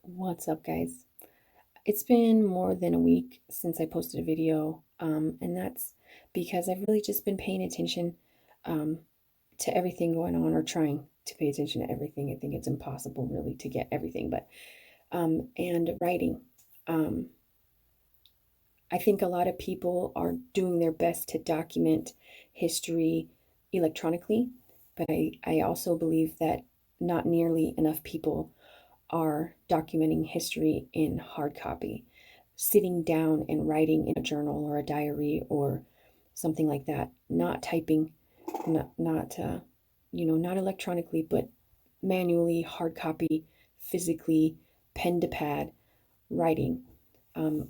What's up, guys? It's been more than a week since I posted a video, and that's because I've really just been paying attention um, to everything going on, or trying to pay attention to everything. I think it's impossible, really, to get everything, but and writing. Um, I think a lot of people are doing their best to document history electronically, but I also believe that not nearly enough people are documenting history in hard copy, sitting down and writing in a journal or a diary or something like that, not typing, not electronically, but manually, hard copy, physically, pen to pad, writing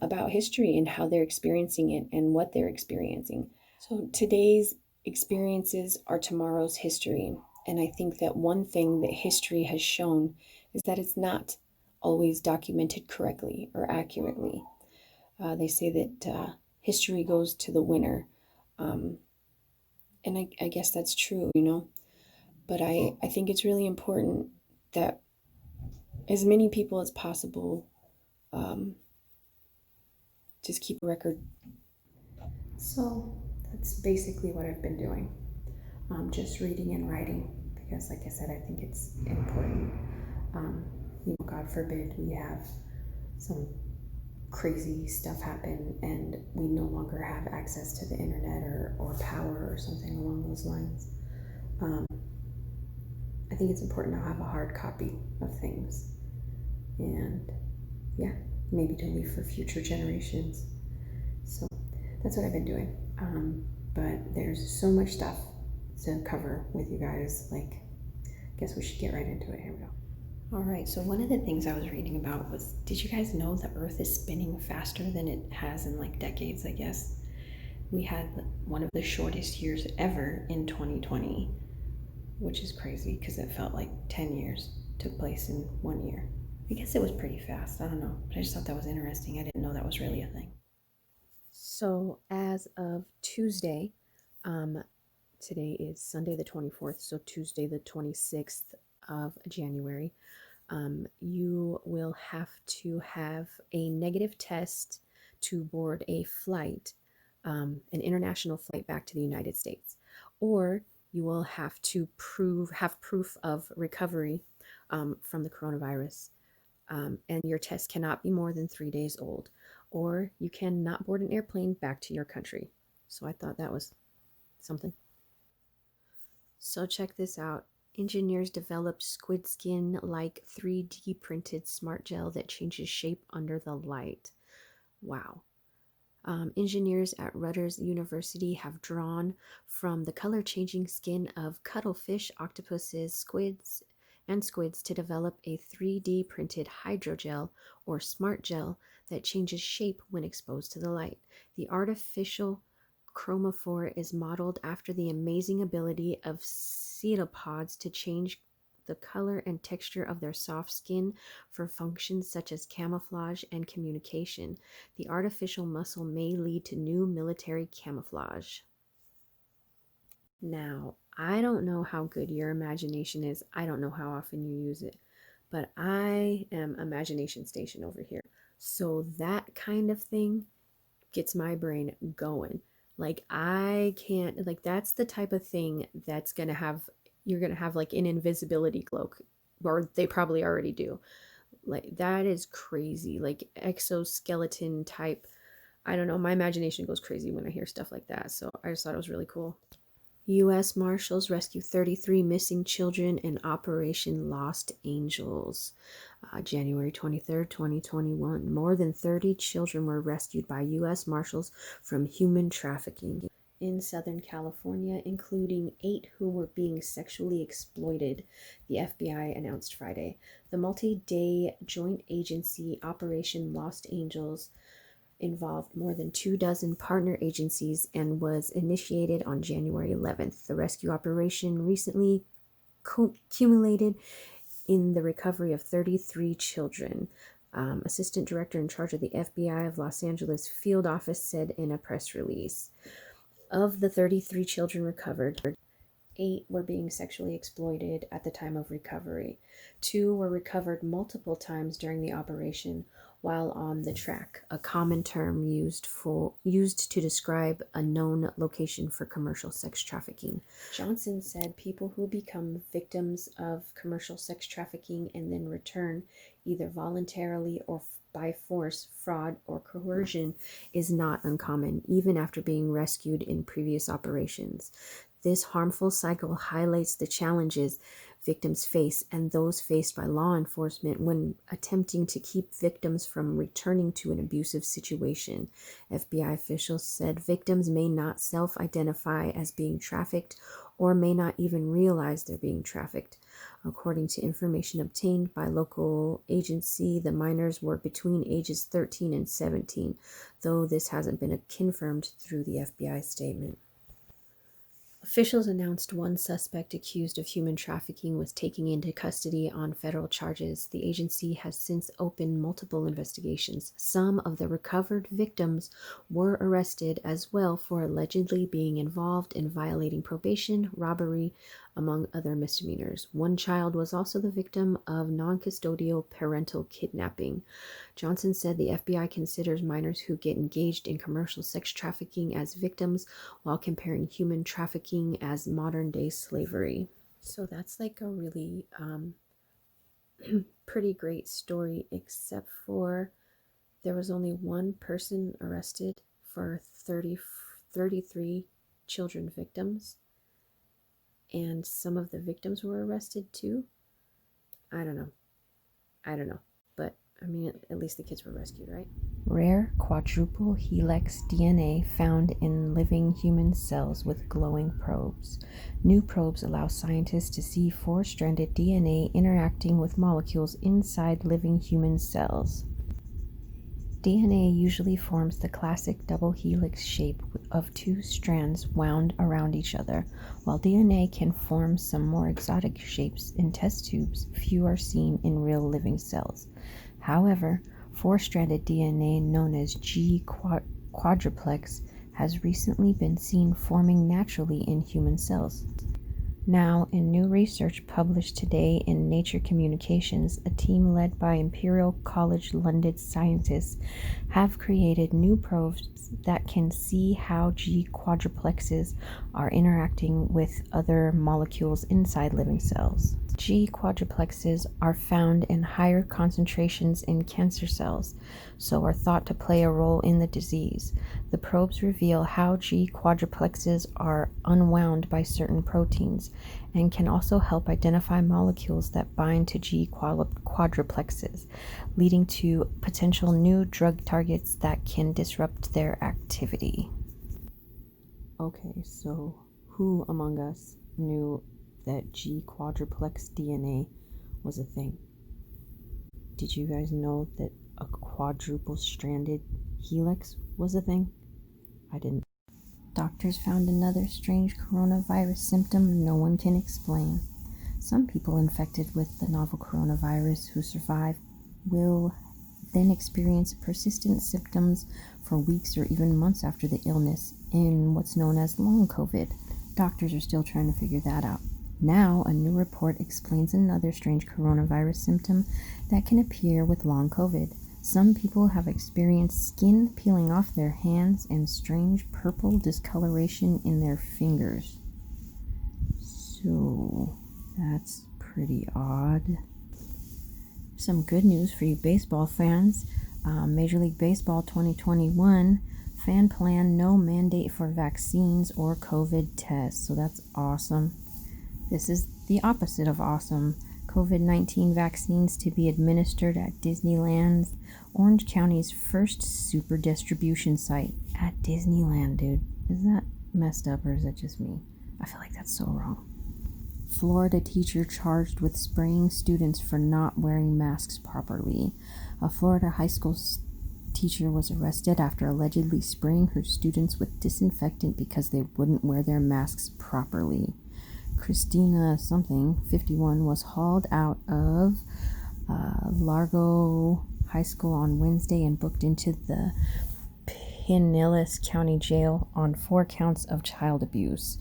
about history and how they're experiencing it and what they're experiencing. So today's experiences are tomorrow's history. And I think that one thing that history has shown is that it's not always documented correctly or accurately. They say that history goes to the winner. Um, and I guess that's true. But I think it's really important that as many people as possible um, just keep a record. So that's basically what I've been doing. Just reading and writing because, like I said, I think it's important. Um, God forbid we have some crazy stuff happen and we no longer have access to the internet or power or something along those lines. I think it's important to have a hard copy of things and, yeah, maybe to leave for future generations. So that's what I've been doing. But there's so much stuff to cover with you guys. I guess we should get right into it. Here we go. All right, so one of the things I was reading about was, did you guys know the Earth is spinning faster than it has in decades, I guess? We had one of the shortest years ever in 2020, which is crazy because it felt like 10 years took place in 1 year. I guess it was pretty fast. I don't know, but I just thought that was interesting. I didn't know that was really a thing. So as of Tuesday, today is Sunday the 24th, so Tuesday the 26th of January, you will have to have a negative test to board a flight, an international flight back to the United States, or you will have to have proof of recovery from the coronavirus, and your test cannot be more than 3 days old, or you cannot board an airplane back to your country. So I thought that was something. So check this out. Engineers developed squid skin like 3D printed smart gel that changes shape under the light. Wow. Engineers at Rutgers University have drawn from the color changing skin of cuttlefish, octopuses, squids to develop a 3D printed hydrogel or smart gel that changes shape when exposed to the light. The artificial chromophore is modeled after the amazing ability of cephalopods to change the color and texture of their soft skin for functions such as camouflage and communication. The artificial muscle may lead to new military camouflage. Now, I don't know how good your imagination is. I don't know how often you use it, but I am imagination station over here. So that kind of thing gets my brain going. I can't, that's the type of thing that's going to have, you're going to have an invisibility cloak, or they probably already do. That is crazy. Exoskeleton type. I don't know. My imagination goes crazy when I hear stuff like that. So I just thought it was really cool. U.S. Marshals rescue 33 missing children in Operation Lost Angels. January 23rd, 2021. More than 30 children were rescued by U.S. Marshals from human trafficking in Southern California, including 8 who were being sexually exploited, the FBI announced Friday. The multi-day joint agency Operation Lost Angels involved more than 24 partner agencies and was initiated on January 11th. The rescue operation recently culminated in the recovery of 33 children. Assistant Director in charge of the FBI of Los Angeles Field Office said in a press release. Of the 33 children recovered, 8 were being sexually exploited at the time of recovery. 2 were recovered multiple times during the operation while on the track, a common term used to describe a known location for commercial sex trafficking. Johnson said people who become victims of commercial sex trafficking and then return either voluntarily or by force, fraud, or coercion is not uncommon, even after being rescued in previous operations. This harmful cycle highlights the challenges victims face and those faced by law enforcement when attempting to keep victims from returning to an abusive situation. FBI officials said victims may not self-identify as being trafficked or may not even realize they're being trafficked. According to information obtained by local agency, the minors were between ages 13 and 17, though this hasn't been confirmed through the FBI statement. Officials announced one suspect accused of human trafficking was taken into custody on federal charges. The agency has since opened multiple investigations. Some of the recovered victims were arrested as well for allegedly being involved in violating probation, robbery, among other misdemeanors. One child was also the victim of non-custodial parental kidnapping. Johnson said the FBI considers minors who get engaged in commercial sex trafficking as victims while comparing human trafficking as modern-day slavery. So that's like a really pretty great story, except for there was only one person arrested for 33 children victims. And some of the victims were arrested too. I don't know. But, I mean, at least the kids were rescued, right? Rare quadruple helix DNA found in living human cells with glowing probes. New probes allow scientists to see four-stranded DNA interacting with molecules inside living human cells. DNA usually forms the classic double helix shape of two strands wound around each other. While DNA can form some more exotic shapes in test tubes, few are seen in real living cells. However, four-stranded DNA known as G quadruplex has recently been seen forming naturally in human cells. Now, in new research published today in Nature Communications, a team led by Imperial College London scientists have created new probes that can see how G quadruplexes are interacting with other molecules inside living cells. G quadruplexes are found in higher concentrations in cancer cells, so are thought to play a role in the disease. The probes reveal how G quadruplexes are unwound by certain proteins and can also help identify molecules that bind to G quadruplexes, leading to potential new drug targets that can disrupt their activity. Okay, so who among us knew that G quadruplex DNA was a thing? Did you guys know that a quadruple stranded helix was a thing? I didn't. Doctors found another strange coronavirus symptom no one can explain. Some people infected with the novel coronavirus who survive will then experience persistent symptoms for weeks or even months after the illness in what's known as long COVID. Doctors are still trying to figure that out. Now, a new report explains another strange coronavirus symptom that can appear with long COVID. Some people have experienced skin peeling off their hands and strange purple discoloration in their fingers. So, that's pretty odd. Some good news for you baseball fans. Major League Baseball 2021 fan plan, no mandate for vaccines or COVID tests. So that's awesome. This is the opposite of awesome. COVID-19 vaccines to be administered at Disneyland's Orange County's first super distribution site at Disneyland, dude. Is that messed up or is that just me? I feel like that's so wrong. Florida teacher charged with spraying students for not wearing masks properly. A Florida high school teacher was arrested after allegedly spraying her students with disinfectant because they wouldn't wear their masks properly. Christina something, 51, was hauled out of Largo High School on Wednesday and booked into the Pinellas County Jail on 4 counts of child abuse.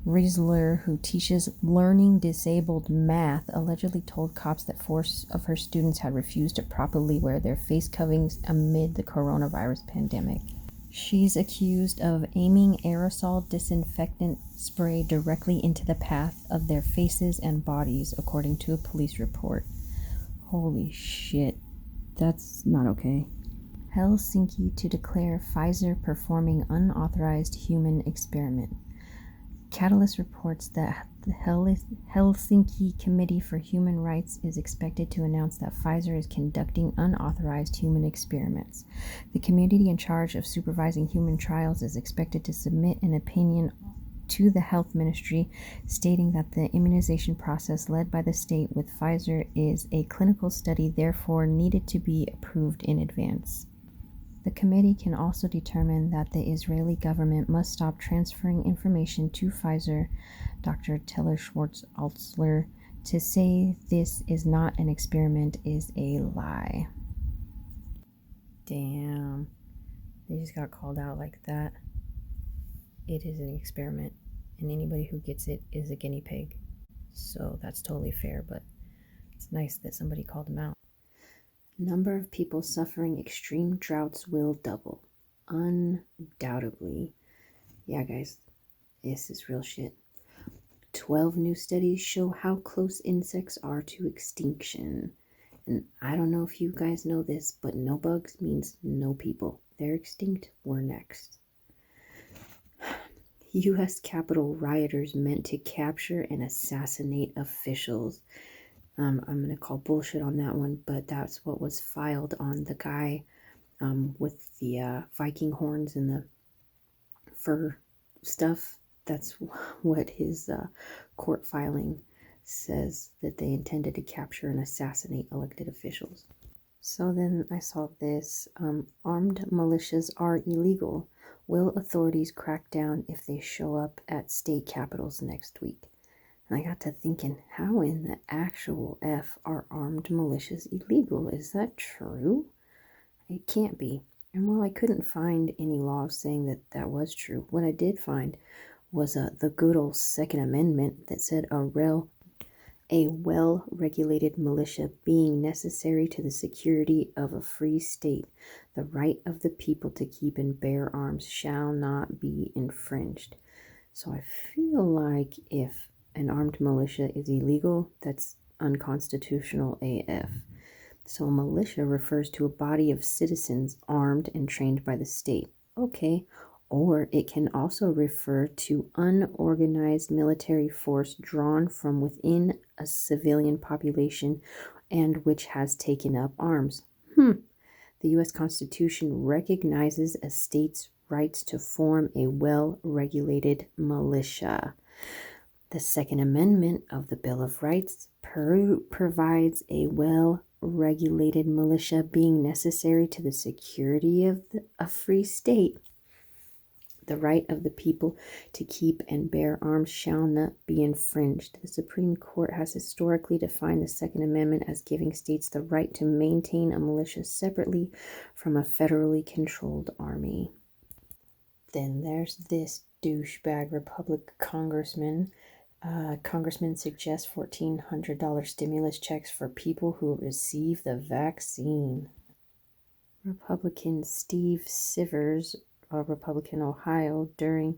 Riesler, who teaches learning disabled math, allegedly told cops that 4 of her students had refused to properly wear their face coverings amid the coronavirus pandemic. She's accused of aiming aerosol disinfectant spray directly into the path of their faces and bodies, according to a police report. Holy shit, that's not okay. Helsinki to declare Pfizer performing unauthorized human experiment. Catalyst reports that the Helsinki Committee for Human Rights is expected to announce that Pfizer is conducting unauthorized human experiments. The committee in charge of supervising human trials is expected to submit an opinion to the Health Ministry, stating that the immunization process led by the state with Pfizer is a clinical study, therefore needed to be approved in advance. The committee can also determine that the Israeli government must stop transferring information to Pfizer. Dr. Teller Schwartz-Altsler, to say this is not an experiment is a lie. Damn. They just got called out like that. It is an experiment, and anybody who gets it is a guinea pig. So that's totally fair, but it's nice that somebody called them out. Number of people suffering extreme droughts will double. Undoubtedly. Yeah, guys, this is real shit. 12 new studies show how close insects are to extinction. And I don't know if you guys know this, but no bugs means no people. They're extinct, we're next. U.S. Capitol rioters meant to capture and assassinate officials. I'm going to call bullshit on that one, but that's what was filed on the guy with the Viking horns and the fur stuff. That's what his court filing says, that they intended to capture and assassinate elected officials. So then I saw this. Armed militias are illegal. Will authorities crack down if they show up at state capitals next week? And I got to thinking, how in the actual F are armed militias illegal? Is that true? It can't be. And while I couldn't find any laws saying that that was true, what I did find was the good old Second Amendment that said a well-regulated militia being necessary to the security of a free state, the right of the people to keep and bear arms shall not be infringed. So I feel like if an armed militia is illegal, that's unconstitutional AF. So a militia refers to a body of citizens armed and trained by the state. Okay, or it can also refer to unorganized military force drawn from within a civilian population and which has taken up arms. The U.S. Constitution recognizes a state's rights to form a well-regulated militia. The Second Amendment of the Bill of Rights provides a well-regulated militia being necessary to the security of a free state. The right of the people to keep and bear arms shall not be infringed. The Supreme Court has historically defined the Second Amendment as giving states the right to maintain a militia separately from a federally controlled army. Then there's this douchebag Congressman. Congressman suggests $1,400 stimulus checks for people who receive the vaccine. Republican Steve Sivers, a Republican Ohio, during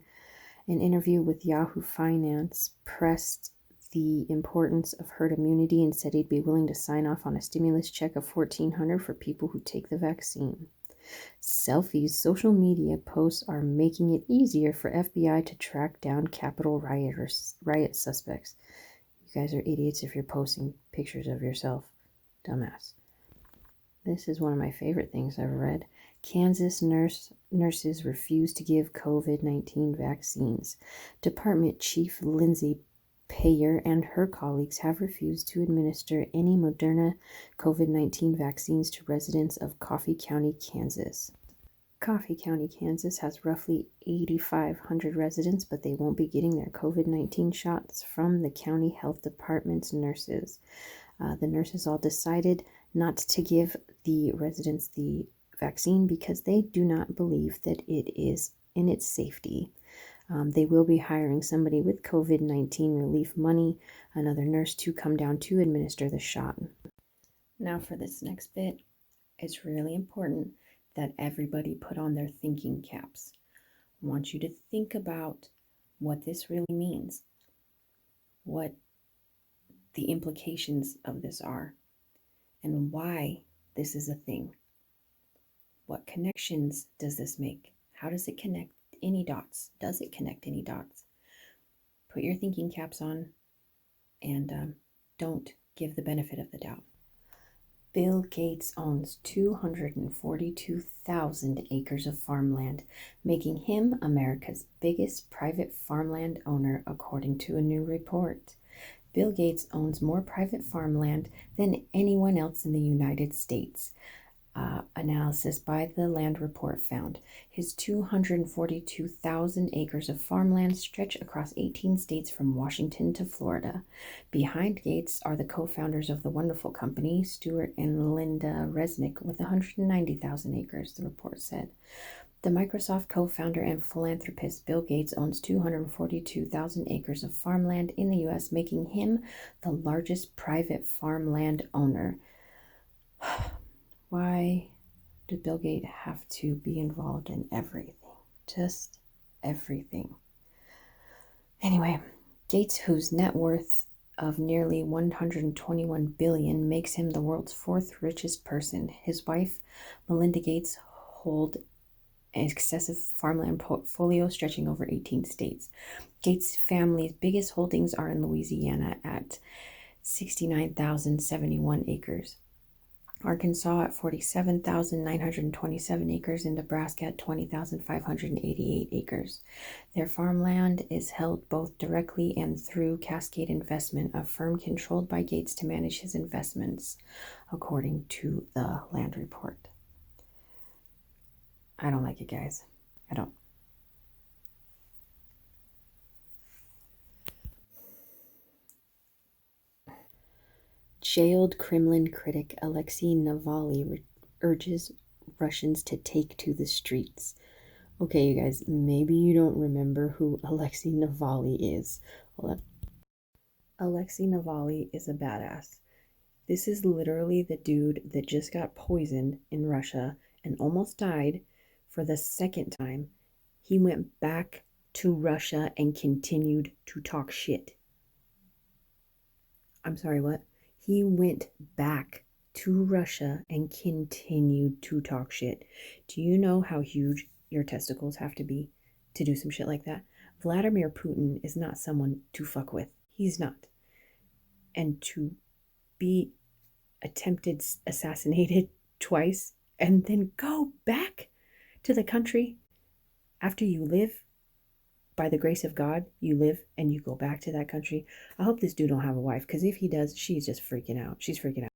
an interview with Yahoo Finance, pressed the importance of herd immunity and said he'd be willing to sign off on a stimulus check of $1,400 for people who take the vaccine. Selfies, social media posts are making it easier for FBI to track down Capitol riot suspects. You guys are idiots if you're posting pictures of yourself. Dumbass. This is one of my favorite things I've read. Kansas nurses refuse to give COVID-19 vaccines. Department Chief Lindsay Payer and her colleagues have refused to administer any Moderna COVID-19 vaccines to residents of Coffee County, Kansas. Coffee County, Kansas has roughly 8,500 residents, but they won't be getting their COVID-19 shots from the county health department's nurses. The nurses all decided not to give the residents the vaccine because they do not believe that it is in its safety. They will be hiring somebody with COVID-19 relief money, another nurse to come down to administer the shot. Now for this next bit, it's really important that everybody put on their thinking caps. I want you to think about what this really means, what the implications of this are, and why this is a thing. What connections does this make? How does it connect any dots? Does it connect any dots? Put your thinking caps on and don't give the benefit of the doubt. Bill Gates owns 242,000 acres of farmland, making him America's biggest private farmland owner, according to a new report. Bill Gates owns more private farmland than anyone else in the United States. Analysis by the Land Report found his 242,000 acres of farmland stretch across 18 states from Washington to Florida. Behind Gates are the co-founders of the wonderful company, Stuart and Linda Resnick, with 190,000 acres, the report said. The Microsoft co-founder and philanthropist Bill Gates owns 242,000 acres of farmland in the U.S., making him the largest private farmland owner. Why did Bill Gates have to be involved in everything? Just everything. Anyway, Gates, whose net worth of nearly 121 billion makes him the world's fourth richest person. His wife, Melinda Gates, hold an excessive farmland portfolio stretching over 18 states. Gates' family's biggest holdings are in Louisiana at 69,071 acres. Arkansas at 47,927 acres, and Nebraska at 20,588 acres. Their farmland is held both directly and through Cascade Investment, a firm controlled by Gates to manage his investments, according to the Land Report. I don't like it, guys. I don't. Jailed Kremlin critic Alexei Navalny urges Russians to take to the streets. Okay, you guys, maybe you don't remember who Alexei Navalny is. Well, Alexei Navalny is a badass. This is literally the dude that just got poisoned in Russia and almost died for the second time. He went back to Russia and continued to talk shit. I'm sorry, what? He went back to Russia and continued to talk shit. Do you know how huge your testicles have to be to do some shit like that? Vladimir Putin is not someone to fuck with. He's not. And to be attempted assassinated twice and then go back to the country after you live, by the grace of God, you live and you go back to that country. I hope this dude don't have a wife, because if he does, she's just freaking out. She's freaking out.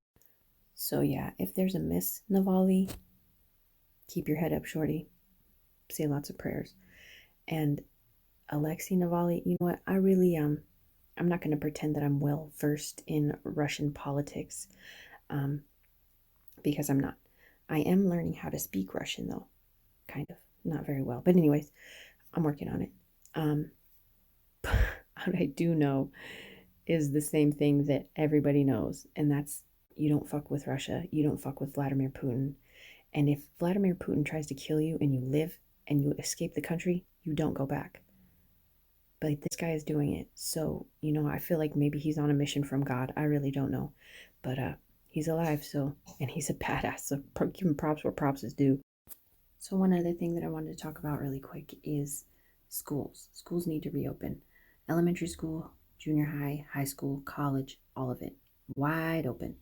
So yeah, if there's a Miss Navalny, keep your head up, shorty. Say lots of prayers. And Alexei Navalny, you know what? I really I'm not going to pretend that I'm well versed in Russian politics, because I'm not. I am learning how to speak Russian though, kind of, not very well. But anyways, I'm working on it. What I do know is the same thing that everybody knows, and that's you don't fuck with Russia, you don't fuck with Vladimir Putin. And if Vladimir Putin tries to kill you and you live and you escape the country, you don't go back. But this guy is doing it. So, you know, I feel like maybe he's on a mission from God. I really don't know. But he's alive, so, and he's a badass. So give him props where props is due. So one other thing that I wanted to talk about really quick is schools. Schools need to reopen. Elementary school, junior high, high school, college, all of it. Wide open.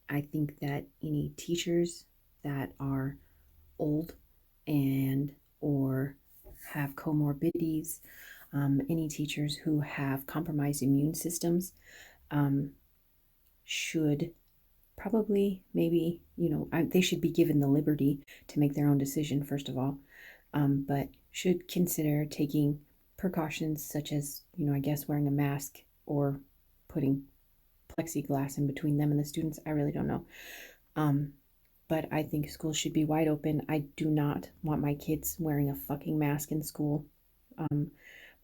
I think that any teachers that are old and or have comorbidities, any teachers who have compromised immune systems, should probably, maybe, you know, they should be given the liberty to make their own decision, first of all, but should consider taking precautions such as, you know, I guess wearing a mask or putting plexiglass in between them and the students. I really don't know. But I think schools should be wide open. I do not want my kids wearing a fucking mask in school.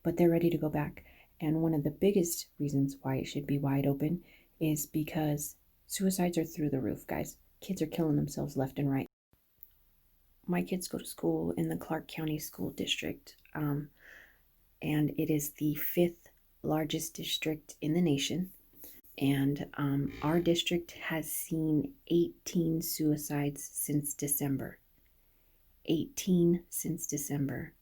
but they're ready to go back. And one of the biggest reasons why it should be wide open is because suicides are through the roof, guys. Kids are killing themselves left and right. My kids go to school in the Clark County School District, and it is the 5th largest district in the nation. And our district has seen 18 suicides since December. 18 since December.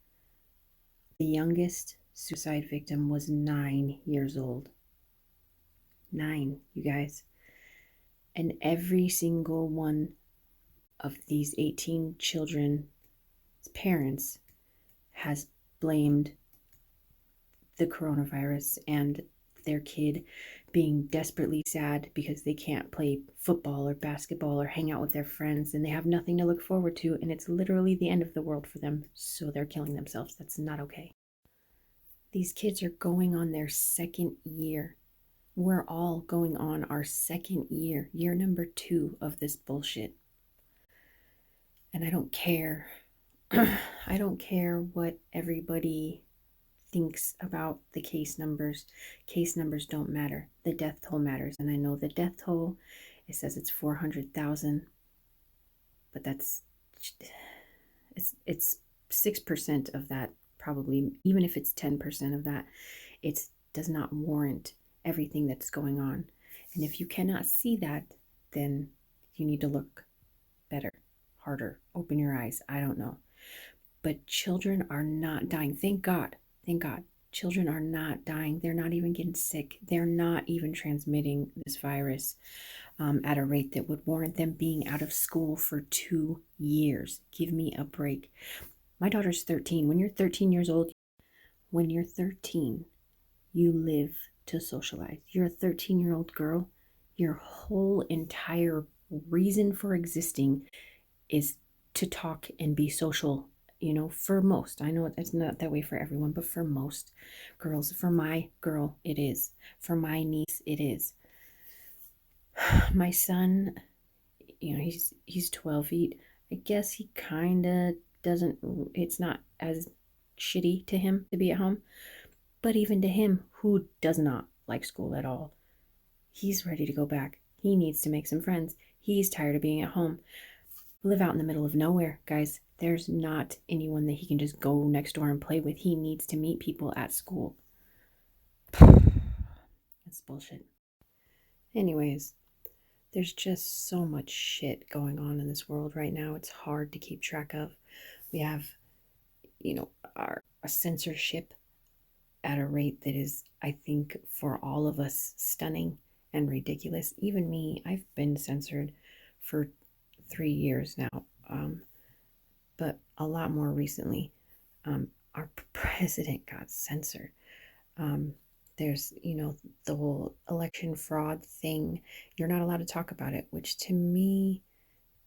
The youngest suicide victim was 9 years old. 9, you guys. And every single one of these 18 children's parents has blamed the coronavirus and their kid being desperately sad because they can't play football or basketball or hang out with their friends, and they have nothing to look forward to, and it's literally the end of the world for them, so they're killing themselves. That's not okay. These kids are going on their second year. We're all going on our second year number 2 of this bullshit. And I don't care. I don't care what everybody thinks about the case numbers. Case numbers don't matter. The death toll matters. And I know the death toll, it says it's 400,000, but it's 6% of that, probably. Even if it's 10% of that, it does not warrant everything that's going on. And if you cannot see that, then you need to look better, harder, open your eyes. I don't know. But children are not dying. Thank God. Thank God. Children are not dying. They're not even getting sick. They're not even transmitting this virus at a rate that would warrant them being out of school for 2 years. Give me a break. My daughter's 13. When you're 13 years old, when you're 13, you live to socialize. You're a 13-year-old girl. Your whole entire reason for existing is to talk and be social. You know, for most, I know it's not that way for everyone, but for most girls, for my girl, it is. For my niece, it is. My son, you know, he's 12 feet. I guess he kind of doesn't, it's not as shitty to him to be at home. But even to him, who does not like school at all, he's ready to go back. He needs to make some friends. He's tired of being at home. Live out in the middle of nowhere, guys. There's not anyone that he can just go next door and play with. He needs to meet people at school. That's bullshit. Anyways, there's just so much shit going on in this world right now. It's hard to keep track of. We have, you know, our censorship at a rate that is, I think, for all of us, stunning and ridiculous. Even me, I've been censored for 3 years now, but a lot more recently. Our president got censored. There's, you know, the whole election fraud thing. You're not allowed to talk about it, which to me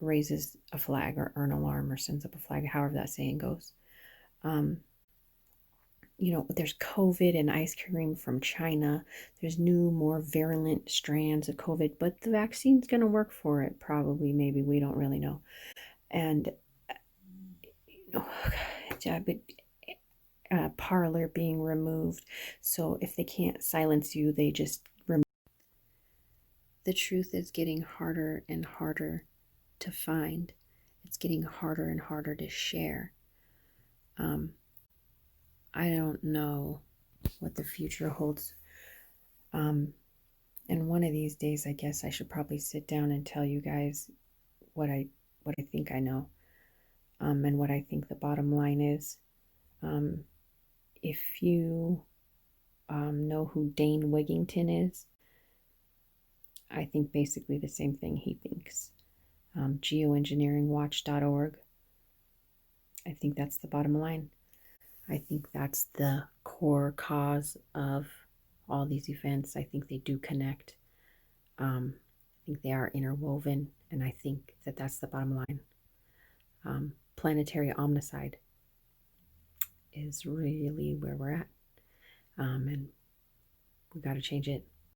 raises a flag or an alarm or sends up a flag, however that saying goes. You know, there's COVID and ice cream from China. There's new, more virulent strands of COVID, but the vaccine's going to work for it, probably, maybe. We don't really know. And, you know, Parler being removed. So if they can't silence you, they just remove. The truth is getting harder and harder to find. It's getting harder and harder to share. I don't know what the future holds. And one of these days, I guess I should probably sit down and tell you guys what I think I know, and what I think the bottom line is. If you know who Dane Wigington is, I think basically the same thing he thinks. Geoengineeringwatch.org. I think that's the bottom line. I think that's the core cause of all these events. I think they do connect. I think they are interwoven, and I think that that's the bottom line. Planetary omnicide is really where we're at, and we got to change it.